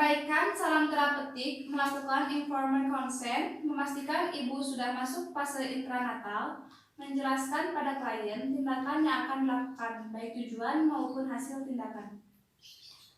Mengabaikan salam terapeutik, melakukan informed consent, memastikan ibu sudah masuk fase intranatal, menjelaskan pada klien tindakan yang akan dilakukan, baik tujuan maupun hasil tindakan.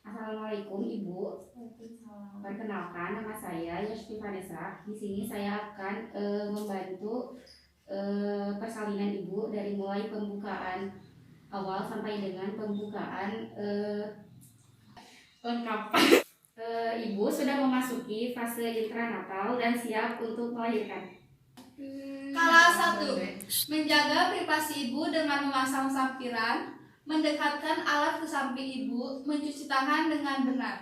Assalamualaikum Ibu. Perkenalkan, nama saya Yasti Vanessa. Di sini saya akan membantu persalinan Ibu dari mulai pembukaan awal sampai dengan pembukaan lengkap. Ibu sudah memasuki fase intranatal dan siap untuk melahirkan. Kala 1. Menjaga privasi ibu dengan memasang sampiran, mendekatkan alat ke samping ibu, mencuci tangan dengan benar.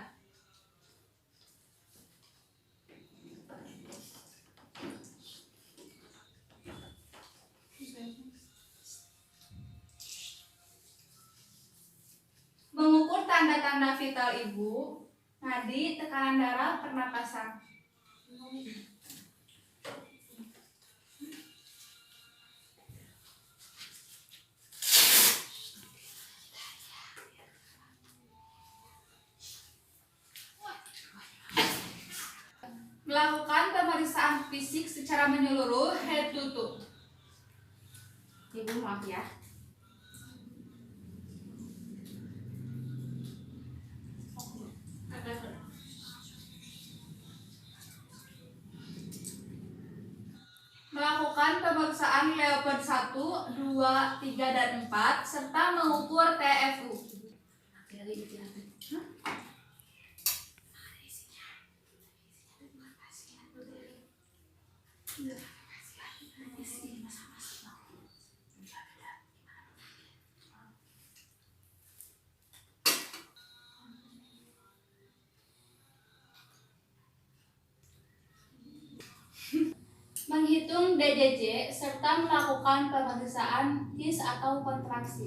Mengukur tanda-tanda vital ibu, nadi, tekanan darah, pernapasan. Melakukan pemeriksaan fisik secara menyeluruh head to toe. Ibu maaf ya. Melakukan pemeriksaan Leopard 1, 2, 3, dan 4 serta mengukur TFU. Menghitung DJJ serta melakukan pemeriksaan his atau kontraksi.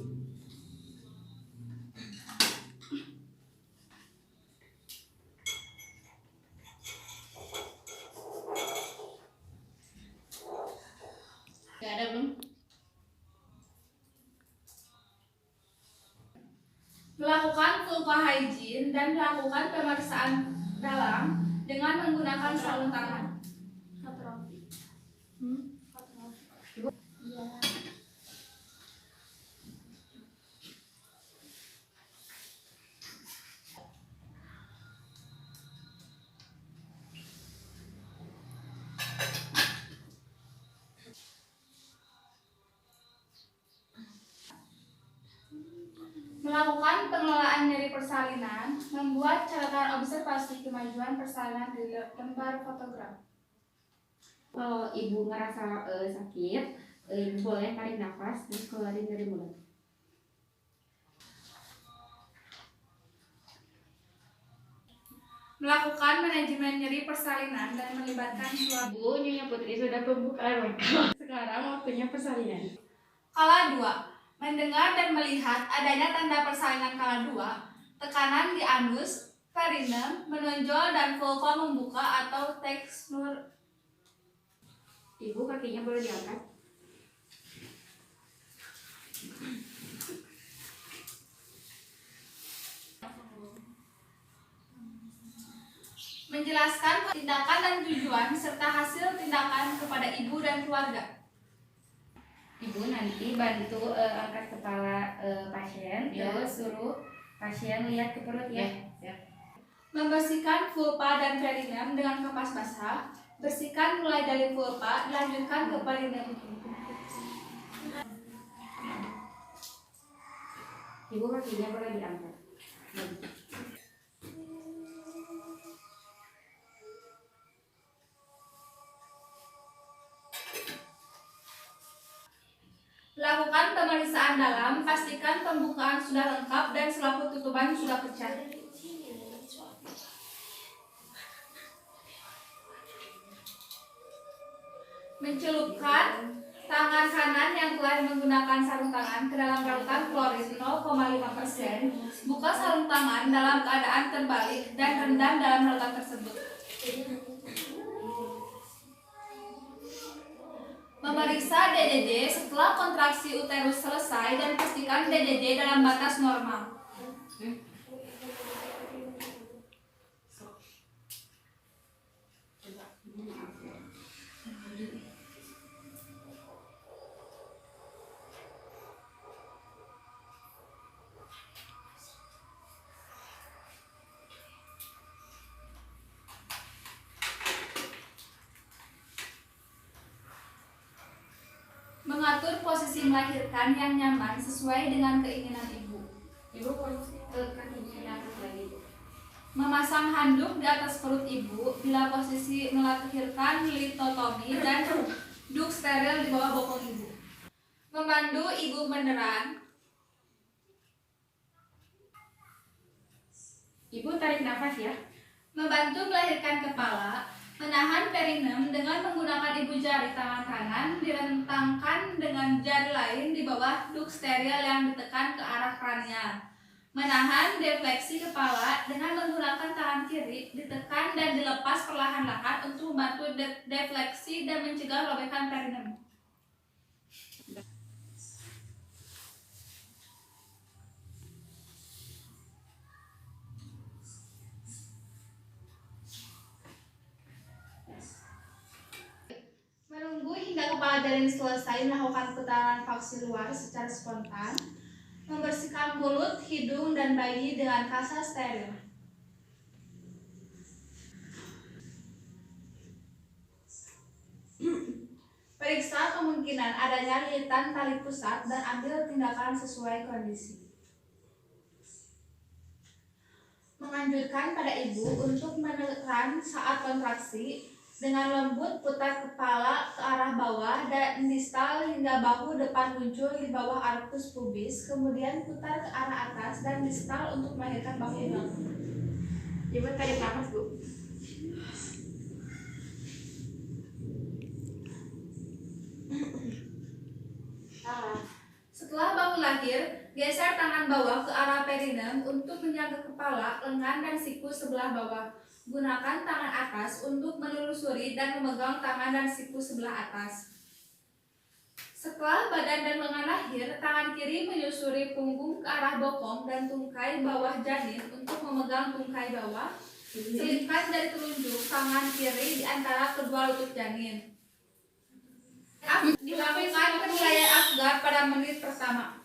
Gak ada belum? Melakukan vulva hygiene dan melakukan pemeriksaan dalam dengan menggunakan sarung tangan. Melakukan pengelolaan nyeri persalinan, membuat catatan observasi kemajuan persalinan di lembar fotogram. Kalau ibu ngerasa sakit, ibu boleh tarik nafas terus keluarin dari mulut. Melakukan manajemen nyeri persalinan dan melibatkan suami. Ibu, Nyonya Putri sudah pembukaan lengkap. Sekarang waktunya persalinan. Kala 2. Mendengar dan melihat adanya tanda persalinan kala 2, tekanan di anus, perinem, menonjol dan vulva membuka atau tekstur. Ibu, kakinya boleh diangkat. Menjelaskan tindakan dan tujuan serta hasil tindakan kepada ibu dan keluarga. Ibu nanti bantu angkat kepala pasien, terus suruh pasien lihat ke perut ya. Membersihkan vulva dan perinem dengan kapas basah. Bersihkan mulai dari vulva, dilanjutkan ke perinem. Ibu, kakinya boleh diangkat. Lakukan pemeriksaan dalam, pastikan pembukaan sudah lengkap dan selaput tutupan sudah pecah. Mencelupkan tangan kanan yang telah menggunakan sarung tangan ke dalam larutan klorin 0,5%. Buka sarung tangan dalam keadaan terbalik dan rendam dalam larutan tersebut. Memeriksa DJJ setelah kontraksi uterus selesai dan pastikan DJJ dalam batas normal. posisi melahirkan yang nyaman sesuai dengan keinginan ibu. Ibu kakinya apa lagi? Memasang handuk di atas perut ibu bila posisi melahirkan litotomi dan duduk steril di bawah bokong ibu. Memandu ibu beneran. Ibu tarik nafas ya. Membantu melahirkan kepala. Menahan perinem dengan menggunakan ibu jari tangan kanan direntangkan dengan jari lain di bawah duk steril yang ditekan ke arah kranial. Menahan defleksi kepala dengan menggunakan tangan kiri ditekan dan dilepas perlahan-lahan untuk membantu defleksi dan mencegah robekan perinem. Menunggu hingga kepala janin selesai melakukan putaran faksi luar secara spontan. Membersihkan mulut, hidung, dan bayi dengan kasa steril. Periksa kemungkinan adanya lilitan tali pusat dan ambil tindakan sesuai kondisi. Menganjurkan pada ibu untuk menekan saat kontraksi. Dengan lembut putar kepala ke arah bawah dan distal hingga bahu depan muncul di bawah arcus pubis, kemudian putar ke arah atas dan distal untuk melahirkan bahu yang bangun. Ibu tarik nafas, Bu. Setelah bahu lahir, geser tangan bawah ke arah perinem untuk menjaga kepala, lengan, dan siku sebelah bawah. Gunakan tangan atas untuk menelusuri dan memegang tangan dan siku sebelah atas. Setelah badan dan lengan lahir, tangan kiri menyusuri punggung ke arah bokong dan tungkai bawah janin untuk memegang tungkai bawah. Selipkan dari telunjuk tangan kiri di antara kedua lutut janin. Dilakukan penilaian Apgar pada menit pertama.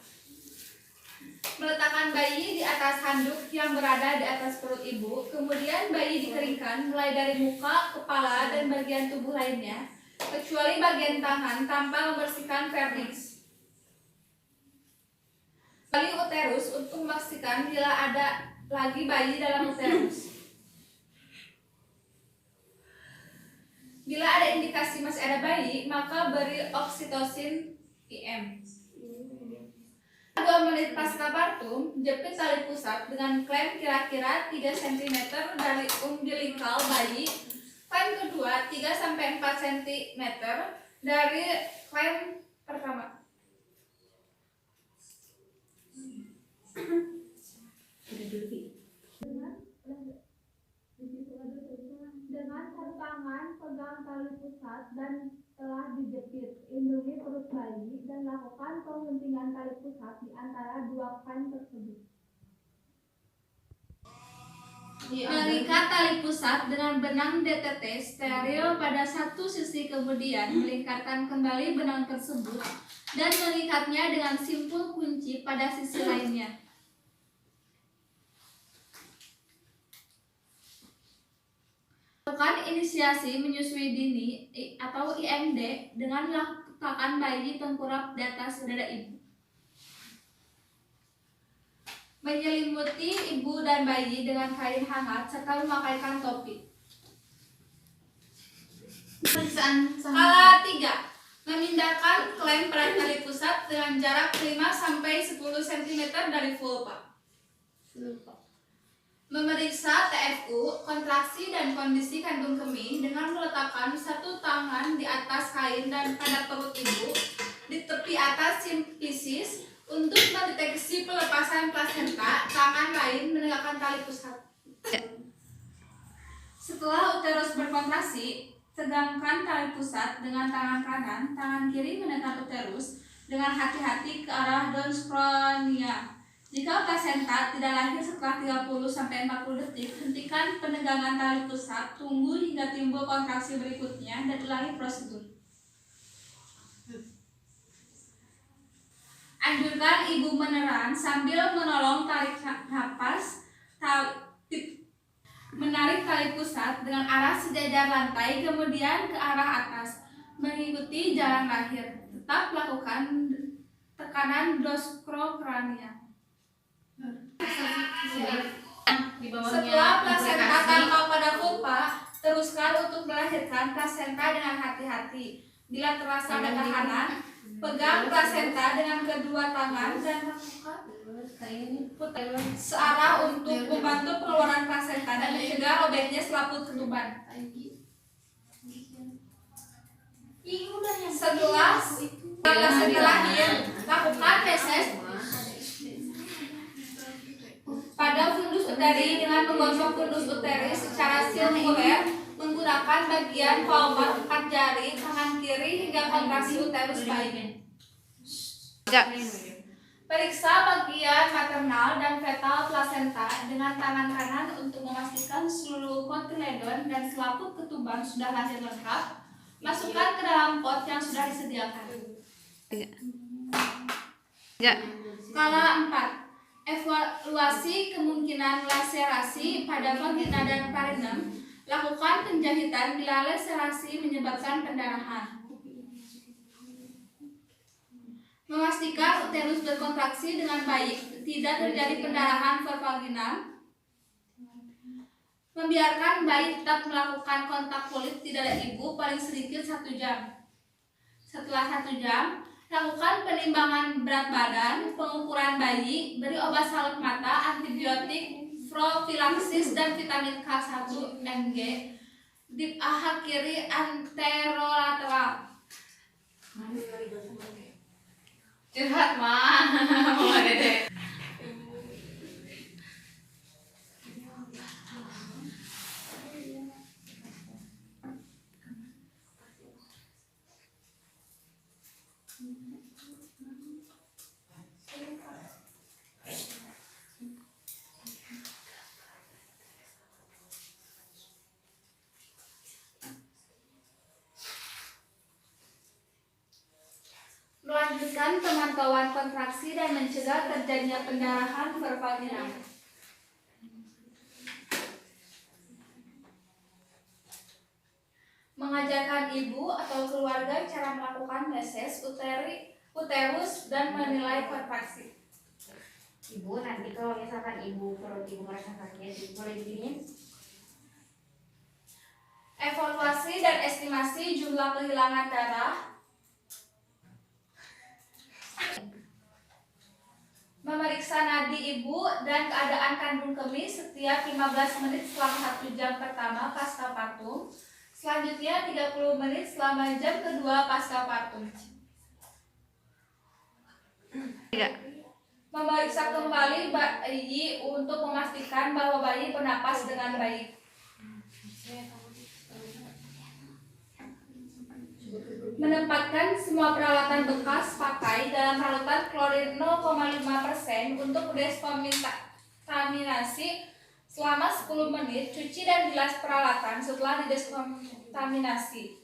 Meletakkan bayi di atas handuk yang berada di atas perut ibu, kemudian bayi dikeringkan mulai dari muka, kepala, dan bagian tubuh lainnya, kecuali bagian tangan tanpa membersihkan vernix. Kali uterus untuk memastikan bila ada lagi bayi dalam uterus. Bila ada indikasi masih ada bayi, maka beri oksitosin IM. 2 menit pasca partum, jepit tali pusat dengan klem kira-kira 3 cm dari umbilikal bayi. Klem kedua 3-4 cm dari klem pertama. Dengan satu tangan pegang tali pusat dan telah dijepit, lindungi perut bayi dan lakukan pengguntingan tali pusat di antara 2 klem tersebut. Mengikat tali pusat dengan benang DTT steril pada satu sisi, kemudian melingkarkan kembali benang tersebut dan mengikatnya dengan simpul kunci pada sisi lainnya. Lakukan inisiasi menyusui dini atau IMD dengan meletakkan bayi tengkurap di atas dada ibu. Menyelimuti ibu dan bayi dengan kain hangat serta memakaikan topi. Skala 3. Memindahkan klem pada tali pusat dengan jarak 5-10 cm dari vulva. Memeriksa TFU, kontraksi dan kondisi kandung kemih dengan meletakkan satu tangan di atas kain dan pada perut ibu di tepi atas simpisis untuk mendeteksi pelepasan plasenta. Tangan lain menegakkan tali pusat. Setelah uterus berkontraksi, tegangkan tali pusat dengan tangan kanan, tangan kiri menekan uterus dengan hati-hati ke arah donspronia. Jika plasenta tidak lahir setelah 30-40 detik, hentikan penegangan tali pusat, tunggu hingga timbul kontraksi berikutnya, dan ulangi prosedur. Anjurkan ibu meneran sambil menolong tarik napas, menarik tali pusat dengan arah sejajar lantai, kemudian ke arah atas, mengikuti jalan lahir. Tetap lakukan tekanan doskrokranial. Di bawahnya Setelah plasenta implikasi. tanpa pada pupa, teruskan untuk melahirkan plasenta dengan hati-hati. Bila terasa ada tekanan, pegang plasenta dengan kedua tangan dan lakukan putar searah untuk membantu pengeluaran plasenta dan mencegah robeknya selaput ketuban. Setelah plasenta lahir, lakukan feses pada fundus uteri dengan menggosok fundus uteri secara sirkuler menggunakan bagian palmar 4 jari tangan kiri hingga kontraksi uterus bayi. Periksa bagian maternal dan fetal plasenta dengan tangan kanan untuk memastikan seluruh kotiledon dan selaput ketuban sudah lahir lengkap. Masukkan ke dalam pot yang sudah disediakan. Skala 4. Evaluasi kemungkinan laserasi pada vagina dan perineum. Lakukan penjahitan bila laserasi menyebabkan pendarahan. Memastikan uterus berkontraksi dengan baik, tidak terjadi pendarahan vaginal. Membiarkan bayi tetap melakukan kontak kulit di dada ibu paling sedikit 1 jam. Setelah 1 jam, lakukan penimbangan berat badan, pengukuran bayi, beri obat salut mata, antibiotik, profilaksis dan vitamin K1 Mg. Dip aha kiri anterolateral. Curhat mah. Mama Dede. Melanjutkan pemantauan kontraksi dan mencegah terjadinya pendarahan pervaginal. Mengajarkan ibu atau keluarga cara melakukan meses uterus dan menilai kontraksi. Ibu nanti kalau misalkan perut ibu merasa sakit, ibu boleh begini. Evaluasi dan estimasi jumlah kehilangan darah. Memeriksa nadi ibu dan keadaan kandung kemih setiap 15 menit selama 1 jam pertama pasca partum. Selanjutnya 30 menit selama jam kedua pasca partum. Memeriksa kembali bayi untuk memastikan bahwa bayi bernapas dengan baik. Menempatkan semua peralatan bekas pakai dalam larutan klorin 0,5% untuk deskontaminasi selama 10 menit. Cuci dan bilas peralatan setelah dideskontaminasi.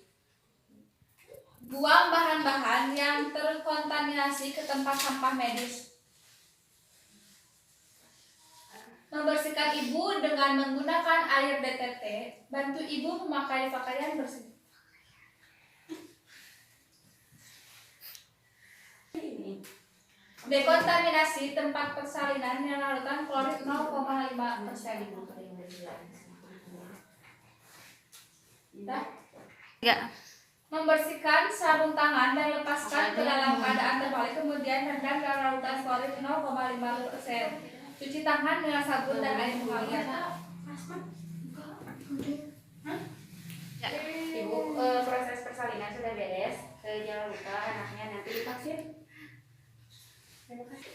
Buang bahan-bahan yang terkontaminasi ke tempat sampah medis. Membersihkan ibu dengan menggunakan air DTT. Bantu ibu memakai pakaian bersih. Dekontaminasi tempat persalinan yang larutan klorin 0,5%. Membersihkan sarung tangan dan lepaskan ke dalam keadaan terbalik, kemudian rendam dalam larutan klorin 0,5%. Cuci tangan dengan sabun dan air mengalir. Ibu, proses persalinan sudah beres. Jangan lupa anaknya nanti divaksin. Terima kasih.